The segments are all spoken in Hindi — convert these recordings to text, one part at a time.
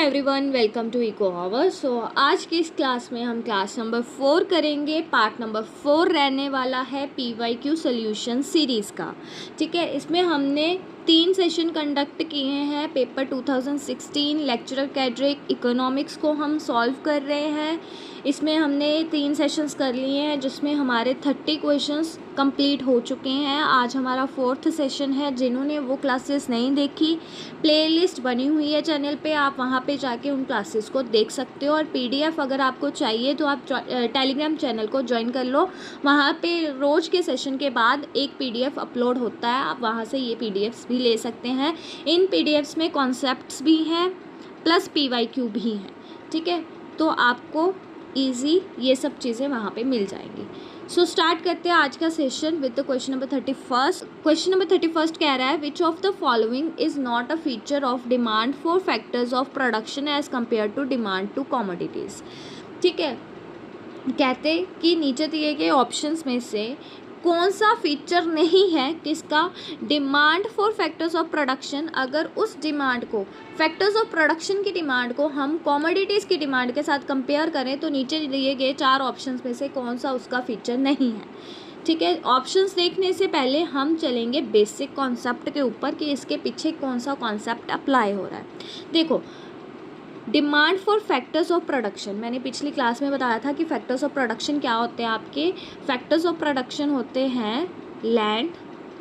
Everyone, welcome to eco hour. So आज की इस क्लास में हम क्लास नंबर 4 करेंगे। पार्ट नंबर 4 रहने वाला है PYQ सॉल्यूशन सीरीज़ का। ठीक है, इसमें हमने 3 सेशन कंडक्ट किए हैं। पेपर 2016 लेक्चरर कैडरिक इकोनॉमिक्स को हम सॉल्व कर रहे हैं। इसमें हमने 3 सेशंस कर लिए हैं जिसमें हमारे 30 क्वेश्चंस कंप्लीट हो चुके हैं। आज हमारा 4th सेशन है। जिन्होंने वो क्लासेस नहीं देखी, प्लेलिस्ट बनी हुई है चैनल पे, आप वहाँ पे जाके उन क्लासेस को देख सकते हो। और PDF अगर आपको चाहिए तो आप टेलीग्राम चैनल को ज्वाइन कर लो। वहाँ पे रोज़ के सेशन के बाद एक PDF अपलोड होता है, आप वहाँ से ये PDFs भी ले सकते हैं। इन PDFs में कॉन्सेप्ट्स भी हैं प्लस PYQ भी हैं। ठीक है, तो आपको ईजी ये सब चीज़ें वहाँ पे मिल जाएंगी। सो स्टार्ट करते हैं आज का session with the question number 31। Question number 31 कह रहा है, which of the following is not a feature of demand for factors of production as compare to demand to commodities. ठीक है, कहते कि नीचे दिए गए ऑप्शंस में से कौन सा फीचर नहीं है किसका, demand for factors of production. अगर उस डिमांड को, फैक्टर्स ऑफ प्रोडक्शन की डिमांड को हम कमोडिटीज़ की डिमांड के साथ कंपेयर करें तो नीचे दिए गए 4 ऑप्शंस में से कौन सा उसका फीचर नहीं है। ठीक है, ऑप्शंस देखने से पहले हम चलेंगे बेसिक कॉन्सेप्ट के ऊपर कि इसके पीछे कौन सा कॉन्सेप्ट अप्लाई हो रहा है। देखो, demand for factors of production, मैंने पिछली क्लास में बताया था कि फैक्टर्स ऑफ प्रोडक्शन क्या होते हैं। आपके फैक्टर्स ऑफ प्रोडक्शन होते हैं लैंड,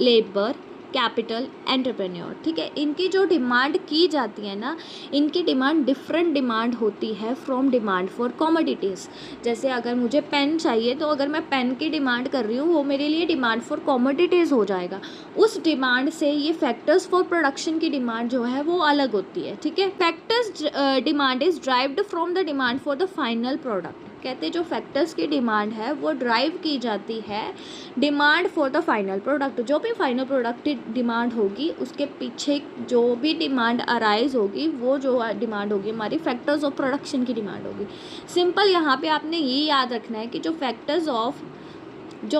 लेबर, कैपिटल, एंटरप्रेन्योर। ठीक है, इनकी जो डिमांड की जाती है ना, इनकी डिमांड डिफरेंट डिमांड होती है फ्रॉम डिमांड फॉर कमोडिटीज़। जैसे अगर मुझे पेन चाहिए तो अगर मैं पेन की डिमांड कर रही हूँ, वो मेरे लिए डिमांड फॉर कमोडिटीज़ हो जाएगा। उस डिमांड से ये फैक्टर्स फॉर प्रोडक्शन की डिमांड जो है वो अलग होती है। ठीक है, factors demand is derived from the demand for the final product. कहते हैं जो फैक्टर्स की डिमांड है वो ड्राइव की जाती है demand for the final product. जो भी फाइनल प्रोडक्ट की डिमांड होगी उसके पीछे जो भी डिमांड अराइज होगी, वो जो डिमांड होगी हमारी फैक्टर्स ऑफ प्रोडक्शन की डिमांड होगी। सिंपल यहाँ पे आपने ये याद रखना है कि जो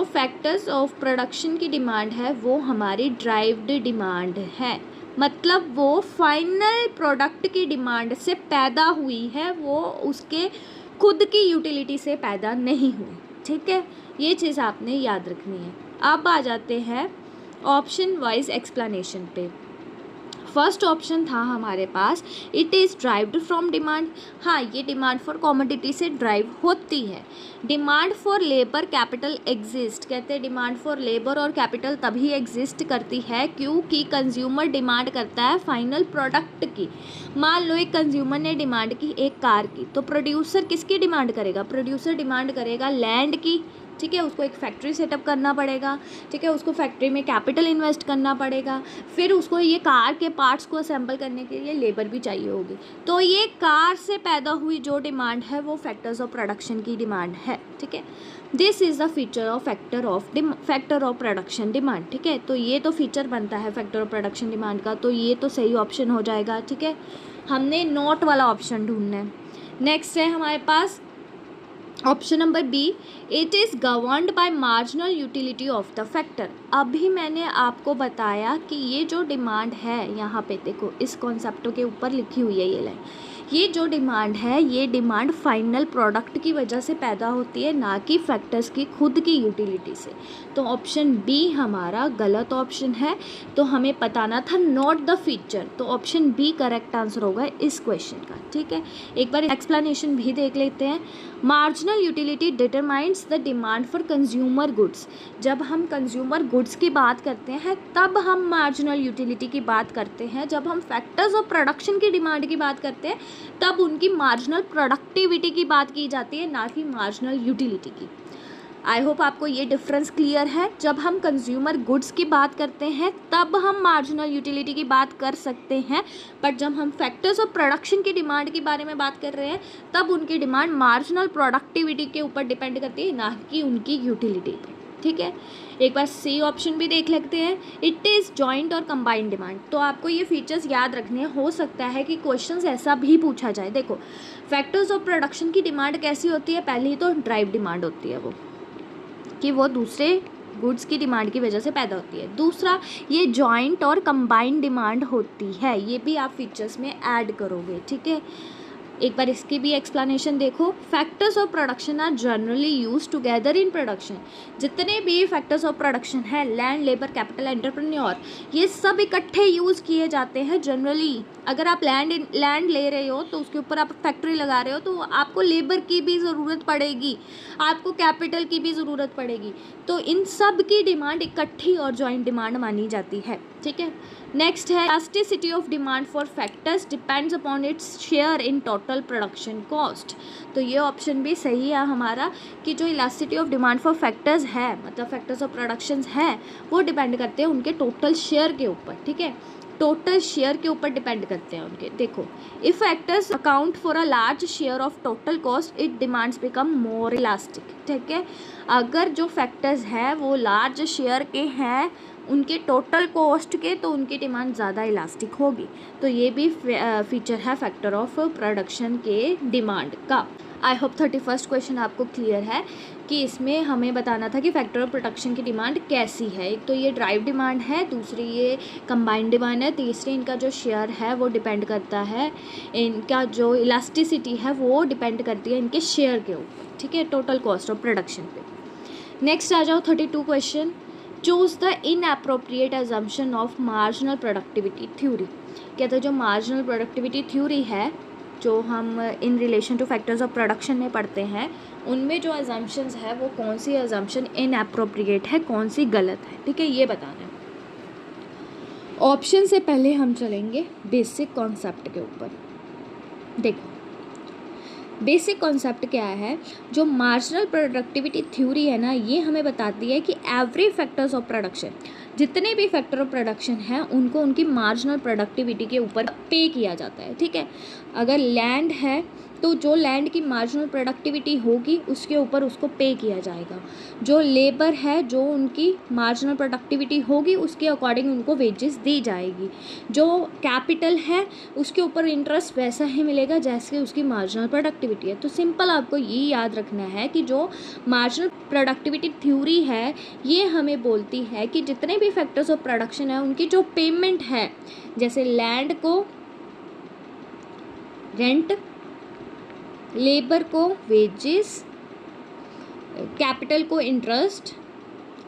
फैक्टर्स ऑफ प्रोडक्शन की डिमांड है वो हमारी ड्राइव्ड डिमांड है। मतलब वो फाइनल प्रोडक्ट की डिमांड से पैदा हुई है, वो उसके खुद की यूटिलिटी से पैदा नहीं हुई। ठीक है, ये चीज़ आपने याद रखनी है। अब आ जाते हैं ऑप्शन वाइज एक्सप्लेनेशन पे। फर्स्ट ऑप्शन था हमारे पास, it is derived from demand. हाँ, ये डिमांड फॉर कमोडिटी से ड्राइव होती है। Demand for labour capital exist. कहते हैं डिमांड फॉर लेबर और कैपिटल तभी एग्जिस्ट करती है क्योंकि कंज्यूमर डिमांड करता है फाइनल प्रोडक्ट की। मान लो एक कंज्यूमर ने डिमांड की एक कार की, तो प्रोड्यूसर किसकी डिमांड करेगा? प्रोड्यूसर डिमांड करेगा लैंड की। ठीक है, उसको एक फैक्ट्री सेटअप करना पड़ेगा। ठीक है, उसको फैक्ट्री में कैपिटल इन्वेस्ट करना पड़ेगा। फिर उसको ये कार के पार्ट्स को असेंबल करने के लिए लेबर भी चाहिए होगी। तो ये कार से पैदा हुई जो डिमांड है वो फैक्टर्स ऑफ प्रोडक्शन की डिमांड है। ठीक है, this is the feature of factor of production demand. ठीक है, तो ये तो फीचर बनता है फैक्टर ऑफ प्रोडक्शन डिमांड का, तो ये तो सही ऑप्शन हो जाएगा। ठीक है, हमने नोट वाला ऑप्शन ढूंढना है। नेक्स्ट है हमारे पास option number B, it is governed by marginal utility of the factor. अभी मैंने आपको बताया कि ये जो डिमांड है, यहाँ पे देखो इस कॉन्सेप्ट के ऊपर लिखी हुई है ये लाइन, ये जो डिमांड है ये डिमांड फाइनल प्रोडक्ट की वजह से पैदा होती है, ना कि फैक्टर्स की खुद की यूटिलिटी से। तो ऑप्शन बी हमारा गलत ऑप्शन है। तो हमें बताना था नॉट द फीचर, तो ऑप्शन बी करेक्ट आंसर होगा इस क्वेश्चन का। ठीक है, एक बार एक्सप्लेनेशन भी देख लेते हैं। Marginal utility determines the demand for consumer goods. जब हम कंज्यूमर गुड्स की बात करते हैं तब हम मार्जिनल यूटिलिटी की बात करते हैं। जब हम फैक्टर्स ऑफ प्रोडक्शन की डिमांड की बात करते हैं तब उनकी मार्जिनल प्रोडक्टिविटी की बात की जाती है, ना कि मार्जिनल यूटिलिटी की। आई होप आपको ये डिफरेंस क्लियर है। जब हम कंज्यूमर गुड्स की बात करते हैं तब हम मार्जिनल यूटिलिटी की बात कर सकते हैं, बट जब हम फैक्टर्स ऑफ प्रोडक्शन की डिमांड के बारे में बात कर रहे हैं तब उनकी डिमांड मार्जिनल प्रोडक्टिविटी के ऊपर डिपेंड करती है, ना कि उनकी यूटिलिटी पर। ठीक है, एक बार सी ऑप्शन भी देख लेते हैं, इट इज़ जॉइंट और कंबाइंड डिमांड। तो आपको ये फीचर्स याद रखने हैं। हो सकता है कि क्वेश्चंस ऐसा भी पूछा जाए। देखो, फैक्टर्स ऑफ प्रोडक्शन की डिमांड कैसी होती है? पहले ही तो ड्राइव डिमांड होती है वो, कि वो दूसरे गुड्स की डिमांड की वजह से पैदा होती है। दूसरा, ये जॉइंट और कंबाइंड डिमांड होती है, ये भी आप फीचर्स में ऐड करोगे, ठीक है। एक बार इसकी भी एक्सप्लेनेशन देखो। Factors of production are generally use together in production. जितने भी फैक्टर्स ऑफ प्रोडक्शन है, लैंड, लेबर, कैपिटल, एंटरप्रेन्योर, ये सब इकट्ठे यूज़ किए जाते हैं जनरली। अगर आप लैंड ले रहे हो तो उसके ऊपर आप फैक्ट्री लगा रहे हो तो आपको लेबर की भी ज़रूरत पड़ेगी, आपको कैपिटल की भी ज़रूरत पड़ेगी। तो इन सब की डिमांड इकट्ठी और जॉइंट डिमांड मानी जाती है, ठीक है। नेक्स्ट है elasticity of demand for factors depends upon its share in total production cost. तो ये ऑप्शन भी सही है हमारा कि जो elasticity of demand for factors है, मतलब फैक्टर्स ऑफ प्रोडक्शन है, वो डिपेंड करते हैं उनके टोटल शेयर के ऊपर, ठीक है। टोटल शेयर के ऊपर डिपेंड करते हैं उनके। देखो, if factors account for a large share of total cost it demands become more elastic, ठीक है। अगर जो फैक्टर्स है वो लार्ज शेयर के हैं उनके टोटल कॉस्ट के, तो उनकी डिमांड ज़्यादा इलास्टिक होगी। तो ये भी फीचर है फैक्टर ऑफ प्रोडक्शन के डिमांड का। आई होप 31st क्वेश्चन आपको क्लियर है कि इसमें हमें बताना था कि फैक्टर ऑफ प्रोडक्शन की डिमांड कैसी है। एक तो ये ड्राइव डिमांड है, दूसरी ये कंबाइंड डिमांड है, तीसरी इनका जो शेयर है वो डिपेंड करता है, इनका जो इलास्टिसिटी है वो डिपेंड करती है इनके शेयर के ऊपर, ठीक है, टोटल कॉस्ट ऑफ प्रोडक्शन पे। नेक्स्ट आ जाओ 32 question. Choose the inappropriate assumption of marginal productivity theory. कहते हैं जो मार्जिनल प्रोडक्टिविटी थ्योरी है, जो हम in relation two factors of production में पढ़ते हैं, उनमें जो अजम्पशंस है वो कौन सी अजम्पशन इनअप्रोप्रिएट है, कौन सी गलत है, ठीक है, ये बताना है। ऑप्शन से पहले हम चलेंगे बेसिक कॉन्सेप्ट के ऊपर। देखो, बेसिक कॉन्सेप्ट क्या है, जो मार्जिनल प्रोडक्टिविटी थ्योरी है ना, ये हमें बताती है कि एवरी फैक्टर्स ऑफ प्रोडक्शन, जितने भी फैक्टर ऑफ प्रोडक्शन हैं उनको उनकी मार्जिनल प्रोडक्टिविटी के ऊपर पे किया जाता है, ठीक है। अगर लैंड है तो जो लैंड की मार्जिनल प्रोडक्टिविटी होगी उसके ऊपर उसको पे किया जाएगा। जो लेबर है, जो उनकी मार्जिनल प्रोडक्टिविटी होगी उसके अकॉर्डिंग उनको वेजेस दी जाएगी। जो कैपिटल है उसके ऊपर इंटरेस्ट वैसा ही मिलेगा जैसे उसकी मार्जिनल प्रोडक्टिविटी है। तो सिंपल आपको ये याद रखना है कि जो मार्जिनल प्रोडक्टिविटी थ्योरी है ये हमें बोलती है कि जितने भी फैक्टर्स ऑफ प्रोडक्शन है उनकी जो पेमेंट है, जैसे लैंड को रेंट, लेबर को वेजेस, कैपिटल को इंटरेस्ट,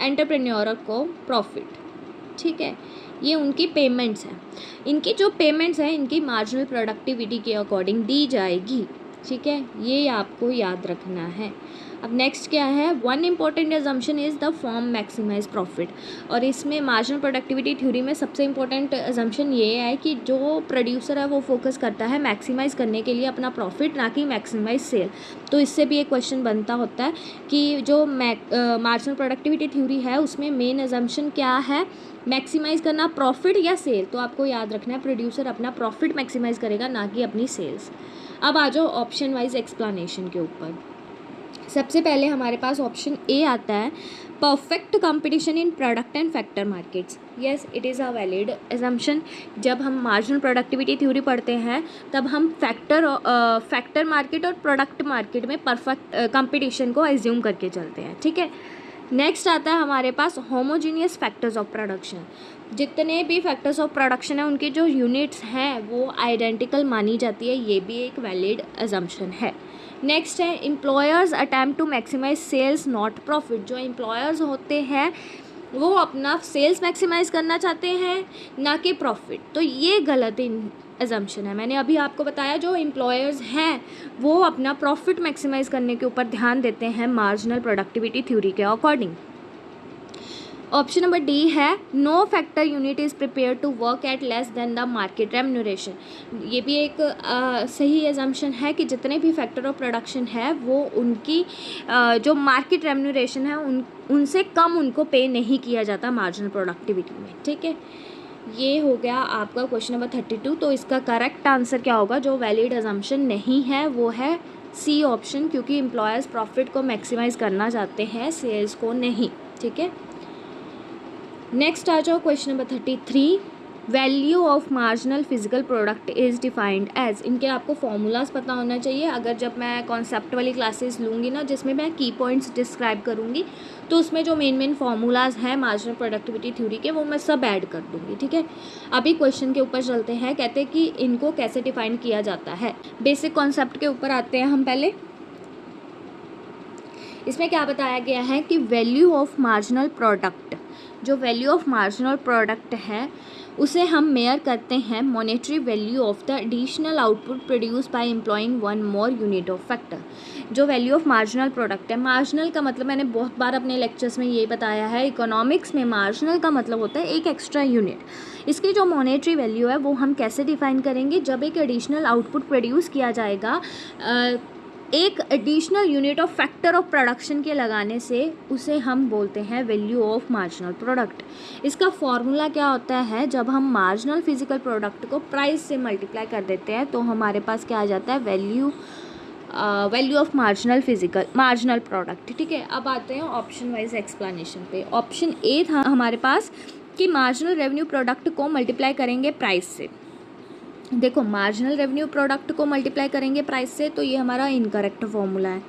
एंटरप्रेन्योर को प्रॉफिट, ठीक है, ये उनकी पेमेंट्स हैं। इनकी जो पेमेंट्स हैं इनकी मार्जिनल प्रोडक्टिविटी के अकॉर्डिंग दी जाएगी, ठीक है, ये आपको याद रखना है। अब नेक्स्ट क्या है, one important assumption is the firm maximise profit. और इसमें मार्जिनल प्रोडक्टिविटी थ्योरी में सबसे इम्पोर्टेंट अजम्पशन ये है कि जो प्रोड्यूसर है वो फोकस करता है मैक्सिमाइज़ करने के लिए अपना प्रॉफिट, ना कि मैक्सिमाइज सेल। तो इससे भी एक क्वेश्चन बनता होता है कि जो मार्जिनल प्रोडक्टिविटी थ्योरी है उसमें मेन अजम्पशन क्या है, मैक्सिमाइज़ करना प्रॉफिट या सेल। तो आपको याद रखना है प्रोड्यूसर अपना प्रॉफिट मैक्सिमाइज़ करेगा, ना कि अपनी सेल्स। अब आ जाओ ऑप्शन वाइज एक्सप्लेनेशन के ऊपर। सबसे पहले हमारे पास ऑप्शन ए आता है, perfect competition in product and factor markets. Yes, it is a valid assumption. जब हम मार्जिनल प्रोडक्टिविटी थ्योरी पढ़ते हैं तब हम फैक्टर मार्केट और प्रोडक्ट मार्केट में परफेक्ट कंपटीशन को एज्यूम करके चलते हैं, ठीक है। नेक्स्ट आता है हमारे पास होमोजीनियस फैक्टर्स ऑफ प्रोडक्शन। जितने भी फैक्टर्स ऑफ प्रोडक्शन है उनके जो यूनिट्स हैं वो आइडेंटिकल मानी जाती है, ये भी एक वैलिड एजम्पशन है। नेक्स्ट है employers attempt to maximise sales not profit. जो एम्प्लॉयर्स होते हैं वो अपना सेल्स मैक्सिमाइज करना चाहते हैं, ना कि प्रॉफिट। तो ये गलत एजम्पशन है। मैंने अभी आपको बताया जो एम्प्लॉयर्स हैं वो अपना प्रॉफिट मैक्सिमाइज करने के ऊपर ध्यान देते हैं मार्जिनल प्रोडक्टिविटी थ्योरी के अकॉर्डिंग। ऑप्शन नंबर डी है, no factor unit is prepare to work at less than the market remuneration. ये भी एक सही एजम्पशन है कि जितने भी फैक्टर ऑफ प्रोडक्शन है वो उनकी जो मार्केट रेम्यूनरेशन है उनसे कम उनको पे नहीं किया जाता मार्जिनल प्रोडक्टिविटी में, ठीक है। ये हो गया आपका क्वेश्चन नंबर 32। तो इसका करेक्ट आंसर क्या होगा, जो वैलिड एजम्पशन नहीं है वो है सी ऑप्शन, क्योंकि एम्प्लॉयर्स प्रॉफिट को मैक्सिमाइज करना चाहते हैं, सेल्स को नहीं, ठीक है। नेक्स्ट आ जाओ question number 33। Value of marginal physical product is defined as, इनके आपको फॉर्मूलाज पता होना चाहिए। अगर जब मैं कॉन्सेप्ट वाली क्लासेस लूँगी ना, जिसमें मैं की पॉइंट्स डिस्क्राइब करूँगी, तो उसमें जो मेन फॉर्मूलाज हैं मार्जिनल प्रोडक्टिविटी थ्योरी के, वो मैं सब ऐड कर दूँगी, ठीक है। अभी क्वेश्चन के ऊपर चलते हैं। कहते हैं कि इनको कैसे डिफाइन किया जाता है। बेसिक कॉन्सेप्ट के ऊपर आते हैं हम पहले। इसमें क्या बताया गया है कि वैल्यू ऑफ मार्जिनल प्रोडक्ट, जो वैल्यू ऑफ मार्जिनल प्रोडक्ट है उसे हम मेयर करते हैं monetary value of the additional output produce by employing one more unit of factor. जो वैल्यू ऑफ मार्जिनल प्रोडक्ट है, मार्जिनल का मतलब मैंने बहुत बार अपने लेक्चर्स में ये बताया है, इकोनॉमिक्स में मार्जिनल का मतलब होता है एक एक्स्ट्रा यूनिट। इसकी जो मॉनेटरी वैल्यू है वो हम कैसे डिफाइन करेंगे, जब एक एडिशनल आउटपुट प्रोड्यूस किया जाएगा एक additional unit of factor of production के लगाने से, उसे हम बोलते हैं वैल्यू ऑफ मार्जिनल प्रोडक्ट। इसका फॉर्मूला क्या होता है, जब हम मार्जिनल फिजिकल प्रोडक्ट को प्राइस से मल्टीप्लाई कर देते हैं तो हमारे पास क्या आ जाता है, वैल्यू ऑफ मार्जिनल प्रोडक्ट, ठीक है। अब आते हैं ऑप्शन वाइज एक्सप्लेनेशन पे। ऑप्शन ए था हमारे पास कि मार्जिनल रेवेन्यू प्रोडक्ट को मल्टीप्लाई करेंगे प्राइस से। देखो, मार्जिनल रेवेन्यू प्रोडक्ट को मल्टीप्लाई करेंगे प्राइस से, तो ये हमारा इनकरेक्ट फॉर्मूला है।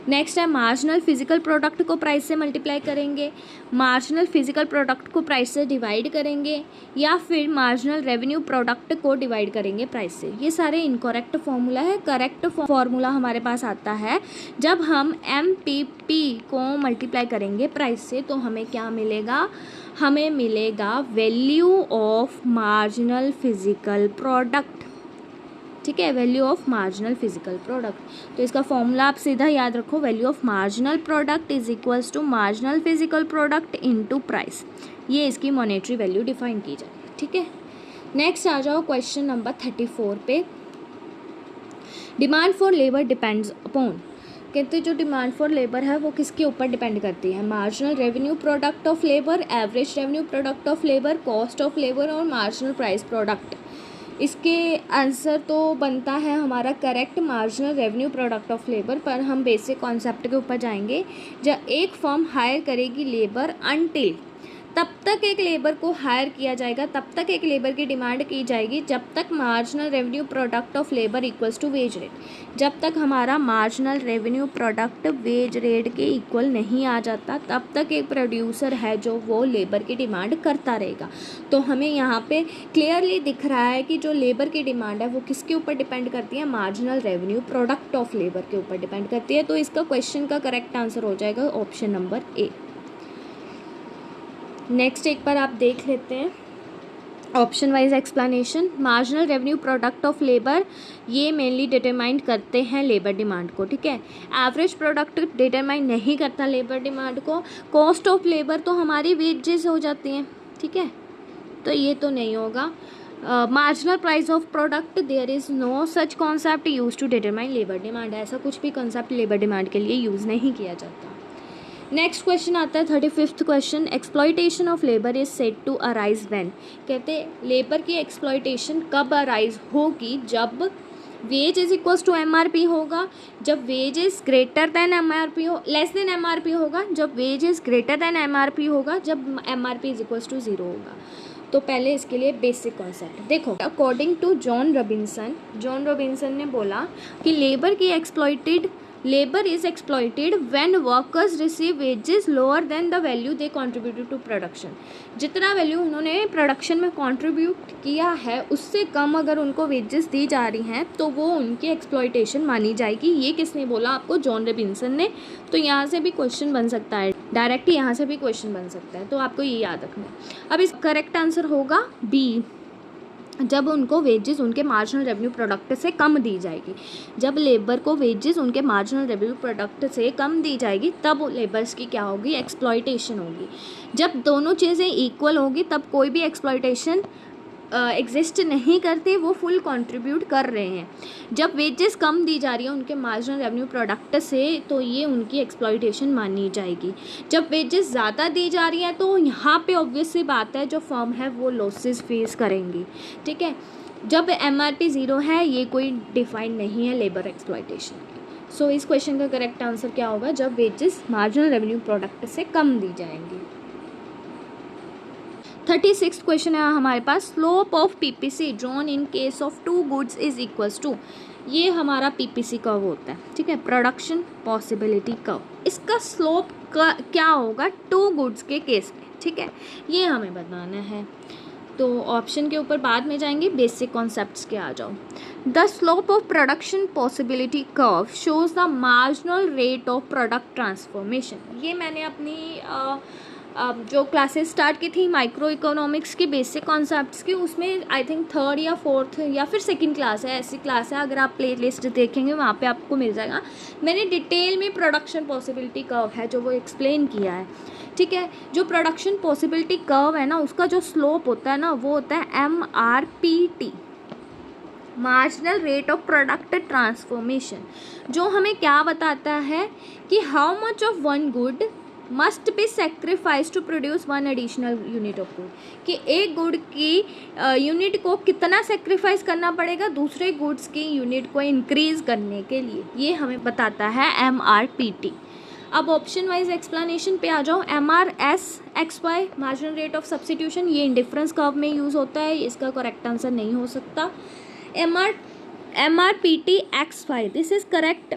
नेक्स्ट है मार्जिनल फिजिकल प्रोडक्ट को प्राइस से मल्टीप्लाई करेंगे, मार्जिनल फिजिकल प्रोडक्ट को प्राइस से डिवाइड करेंगे, या फिर मार्जिनल रेवेन्यू प्रोडक्ट को डिवाइड करेंगे प्राइस से। ये सारे इनकरेक्ट फॉर्मूला है। करेक्ट फॉर्मूला हमारे पास आता है जब हम MPP को मल्टीप्लाई करेंगे प्राइस से, तो हमें क्या मिलेगा, हमें मिलेगा value of marginal physical product, ठीक है, value of marginal physical product. तो इसका फॉर्मूला आप सीधा याद रखो, value of marginal product is equals to marginal physical product into price. ये इसकी मॉनेटरी वैल्यू डिफाइन की जाएगी, ठीक है। नेक्स्ट आ जाओ क्वेश्चन नंबर 34 पे। Demand for labour depends upon, कहते हैं जो डिमांड फॉर लेबर है वो किसके ऊपर डिपेंड करती है, marginal revenue product of labour, average revenue product of labour, cost of labour और मार्जिनल प्राइस प्रोडक्ट। इसके आंसर तो बनता है हमारा correct marginal revenue product of labour. पर हम बेसिक कॉन्सेप्ट के ऊपर जाएंगे। जब एक फर्म हायर करेगी लेबर अनटिल, तब तक एक लेबर को हायर किया जाएगा, तब तक एक लेबर की डिमांड की जाएगी जब तक marginal revenue product of labour equals to wage rate. जब तक हमारा marginal revenue product wage rate के इक्वल नहीं आ जाता, तब तक एक प्रोड्यूसर है जो वो लेबर की डिमांड करता रहेगा। तो हमें यहाँ पे क्लियरली दिख रहा है कि जो लेबर की डिमांड है वो किसके ऊपर डिपेंड करती है, marginal revenue product of labour के ऊपर डिपेंड करती है। तो इसका क्वेश्चन का करेक्ट आंसर हो जाएगा ऑप्शन नंबर ए। नेक्स्ट एक बार आप देख लेते हैं option wise explanation. Marginal revenue product of labour, ये मेनली डिटरमाइन करते हैं लेबर डिमांड को, ठीक है। एवरेज प्रोडक्ट डिटरमाइन नहीं करता लेबर डिमांड को। कॉस्ट ऑफ लेबर तो हमारी वेजेस हो जाती हैं, ठीक है, तो ये तो नहीं होगा। Marginal price of product, there is no such concept use to determine labour demand. ऐसा कुछ भी कॉन्सेप्ट लेबर डिमांड के लिए यूज़ नहीं किया जाता। नेक्स्ट क्वेश्चन आता है 35th question. Exploitation of labour is said to arise when, कहते लेबर की एक्सप्लॉयटेशन कब अराइज होगी, जब wage is equals to MRP होगा, जब wage is greater than MRP हो, लेस देन MRP होगा, जब wage is greater than MRP होगा, जब MRP इज इक्वल्स टू 0 होगा। तो पहले इसके लिए बेसिक कॉन्सेप्ट देखो। अकॉर्डिंग टू जॉन रॉबिन्सन ने बोला कि labour is exploited when workers receive wages lower than the value they contributed to production। जितना वैल्यू उन्होंने प्रोडक्शन में कंट्रीब्यूट किया है उससे कम अगर उनको वेजेस दी जा रही हैं तो वो उनकी एक्सप्लॉयटेशन मानी जाएगी। ये किसने बोला आपको, जॉन रॉबिन्सन ने। तो यहाँ से भी क्वेश्चन बन सकता है, डायरेक्टली यहाँ से भी क्वेश्चन बन सकता है, तो आपको ये याद रखना है। अब इस करेक्ट आंसर होगा बी, जब उनको वेजेस उनके मार्जिनल रेवेन्यू प्रोडक्ट से कम दी जाएगी। जब लेबर को वेजेस उनके मार्जिनल रेवेन्यू प्रोडक्ट से कम दी जाएगी तब लेबर्स की क्या होगी, एक्सप्लॉयटेशन होगी। जब दोनों चीज़ें इक्वल होगी तब कोई भी एक्सप्लॉयटेशन एग्जिस्ट नहीं करते, वो फुल कंट्रीब्यूट कर रहे हैं। जब वेजेस कम दी जा रही है उनके मार्जिनल रेवेन्यू प्रोडक्ट से तो ये उनकी एक्सप्लॉयटेशन मानी जाएगी। जब वेजेस ज़्यादा दी जा रही हैं तो यहाँ पे ऑब्वियस सी बात है जो फर्म है वो लॉसेस फेस करेंगी, ठीक है। जब MRP 0 है ये कोई डिफाइन नहीं है लेबर एक्सप्लॉयटेशन की। सो इस क्वेश्चन का करेक्ट आंसर क्या होगा, जब वेजेस मार्जिनल रेवेन्यू प्रोडक्ट से कम दी जाएंगी। 36 क्वेश्चन है हमारे पास। Slope of PPC drawn in case of two goods is equals to, ये हमारा पीपीसी कर्व होता है, ठीक है, प्रोडक्शन पॉसिबिलिटी कर्व। इसका स्लोप का क्या होगा टू गुड्स के केस में, ठीक है, ये हमें बताना है। तो ऑप्शन के ऊपर बाद में जाएंगे, बेसिक कॉन्सेप्ट्स के आ जाओ। The slope of production possibility curve shows the marginal rate of product transformation. ये मैंने अपनी जो क्लासेस स्टार्ट की थी माइक्रो इकोनॉमिक्स की बेसिक कॉन्सेप्ट्स की, उसमें आई थिंक थर्ड या फोर्थ या फिर सेकंड क्लास है, ऐसी क्लास है, अगर आप प्ले लिस्ट देखेंगे वहाँ पे आपको मिल जाएगा। मैंने डिटेल में प्रोडक्शन पॉसिबिलिटी कर्व है जो वो एक्सप्लेन किया है, ठीक है। जो प्रोडक्शन पॉसिबिलिटी कर्व है ना, उसका जो स्लोप होता है ना, वो होता है MRPT, marginal rate of product transformation, जो हमें क्या बताता है कि how much of one good must be sacrifice to produce one additional unit of good, कि एक गुड की यूनिट को कितना सेक्रीफाइस करना पड़ेगा दूसरे गुड्स की यूनिट को इंक्रीज करने के लिए, ये हमें बताता है MRPT। अब ऑप्शन वाइज एक्सप्लेनेशन पे आ जाओ। MRSXY marginal rate of substitution, ये इंडिफरेंस कर्व में यूज़ होता है, इसका करेक्ट आंसर नहीं हो सकता। MRPT XY, this is correct,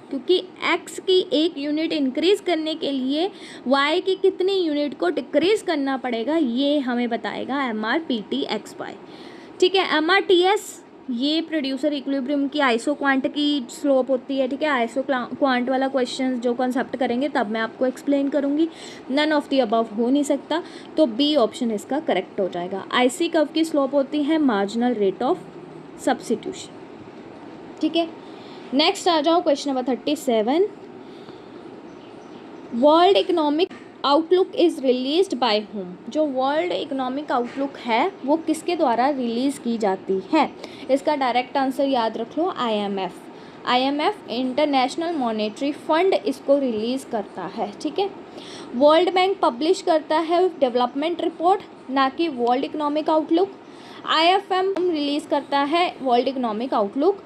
क्योंकि x की एक यूनिट इंक्रीज करने के लिए y की कितनी यूनिट को डिक्रीज करना पड़ेगा, ये हमें बताएगा MRPT XY, ठीक है। MRTS, ये प्रोड्यूसर इक्विलिब्रियम की आइसो क्वांट की स्लोप होती है, ठीक है। आइसो क्वांट वाला क्वेश्चन जो कॉन्सेप्ट करेंगे तब मैं आपको एक्सप्लेन करूँगी। नन ऑफ दी अबव हो नहीं सकता, तो बी ऑप्शन इसका करेक्ट हो जाएगा। IC कर्व की स्लोप होती है मार्जिनल रेट ऑफ सब्स्टिट्यूशन, ठीक है। नेक्स्ट आ जाओ question number 37। World economic outlook is released by home, जो वर्ल्ड इकोनॉमिक आउटलुक है वो किसके द्वारा रिलीज़ की जाती है, इसका डायरेक्ट आंसर याद रख लो, IMF इंटरनेशनल मॉनेटरी फंड इसको रिलीज़ करता है, ठीक है। वर्ल्ड बैंक पब्लिश करता है डेवलपमेंट रिपोर्ट, ना कि world economic outlook. IFM release करता है world economic outlook.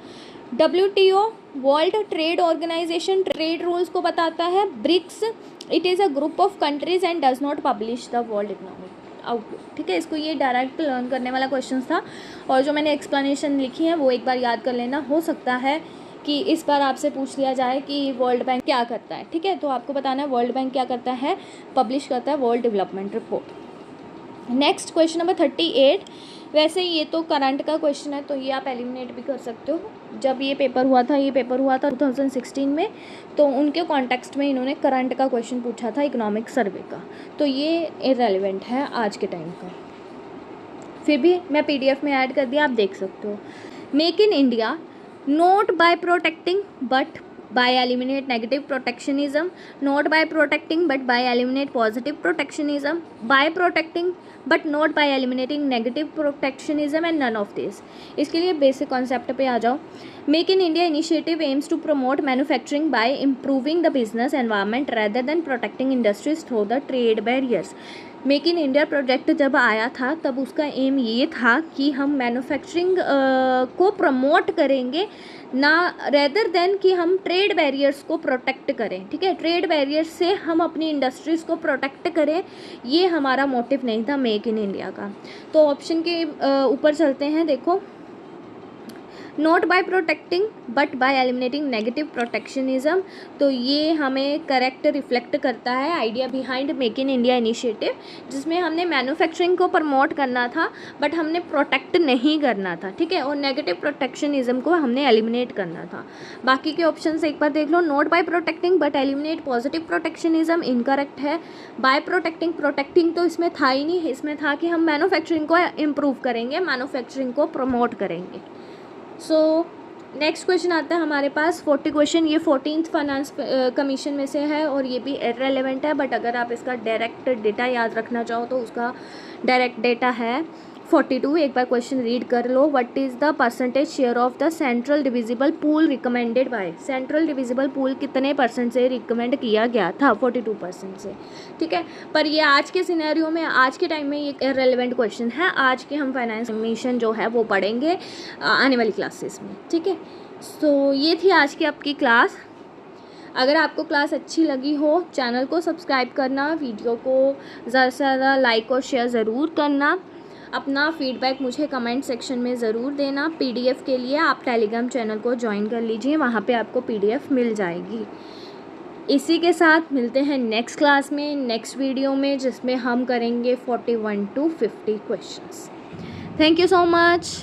WTO world trade organisation trade rules को बताता है। BRICS, it is a group of countries and does not publish the world economic outlook, ठीक है। इसको ये डायरेक्ट लर्न करने वाला क्वेश्चन था, और जो मैंने एक्सप्लेनेशन लिखी है वो एक बार याद कर लेना। हो सकता है कि इस बार आपसे पूछ लिया जाए कि वर्ल्ड बैंक क्या करता है, ठीक है, तो आपको बताना है वर्ल्ड बैंक क्या करता है, पब्लिश करता है world development report. Next question number 38। वैसे ये तो करंट का क्वेश्चन है, तो ये आप एलिमिनेट भी कर सकते हो। जब ये पेपर हुआ था 2016 में, तो उनके कॉन्टेक्स्ट में इन्होंने करंट का क्वेश्चन पूछा था इकोनॉमिक सर्वे का, तो ये इररेलेवेंट है आज के टाइम का। फिर भी मैं PDF में ऐड कर दिया, आप देख सकते हो। Make in India not by protecting but by eliminate negative protectionism, not by protecting but by eliminate positive protectionism, by protecting but not by eliminating negative protectionism and none of this। इसके लिए बेसिक कॉन्सेप्ट पे आ जाओ। Make in India initiative aims to promote manufacturing by improving the business environment rather than protecting industries through the trade barriers. Make in India project जब आया था तब उसका एम ये था कि हम मैन्युफैक्चरिंग को प्रमोट करेंगे, ना रेदर देन कि हम ट्रेड बैरियर्स को प्रोटेक्ट करें, ठीक है। ट्रेड बैरियर्स से हम अपनी इंडस्ट्रीज़ को प्रोटेक्ट करें, ये हमारा मोटिव नहीं था मेक इन इंडिया का। तो ऑप्शन के ऊपर चलते हैं, देखो, not by protecting but by eliminating negative protectionism, तो ये हमें करेक्ट रिफ्लेक्ट करता है idea behind make in India initiative, जिसमें हमने मैन्युफैक्चरिंग को प्रमोट करना था बट हमने प्रोटेक्ट नहीं करना था, ठीक है, और नेगेटिव प्रोटेक्शनिज्म को हमने एलिमिनेट करना था। बाकी के ऑप्शन एक बार देख लो। Not by protecting but eliminate positive protectionism incorrect है। बाय प्रोटेक्टिंग तो इसमें था ही नहीं, इसमें था कि हम मैन्युफैक्चरिंग को इम्प्रूव करेंगे, मैन्युफैक्चरिंग को प्रमोट करेंगे। सो नेक्स्ट क्वेश्चन आता है हमारे पास 40 क्वेश्चन, ये 14th फाइनेंस कमीशन में से है और ये भी इररेलेवेंट है, बट अगर आप इसका डायरेक्ट डेटा याद रखना चाहो तो उसका डायरेक्ट डेटा है 42। एक बार क्वेश्चन रीड कर लो। What is the percentage share of the central divisible pool recommended by, central divisible pool कितने % से रिकमेंड किया गया था, 42% से, ठीक है। पर ये आज के सिनेरियो में, आज के टाइम में ये इररेलेवेंट क्वेश्चन है। आज के हम फाइनेंस कमीशन जो है वो पढ़ेंगे आने वाली क्लासेस में, ठीक है। सो ये थी आज की आपकी क्लास। अगर आपको क्लास अच्छी लगी हो, चैनल को सब्सक्राइब करना, वीडियो को ज़्यादा से ज़्यादा लाइक और शेयर ज़रूर करना। अपना फीडबैक मुझे कमेंट सेक्शन में ज़रूर देना। पीडीएफ के लिए आप टेलीग्राम चैनल को ज्वाइन कर लीजिए, वहाँ पे आपको पीडीएफ मिल जाएगी। इसी के साथ मिलते हैं नेक्स्ट क्लास में, नेक्स्ट वीडियो में, जिसमें हम करेंगे 41 to 50 questions. Thank you so much.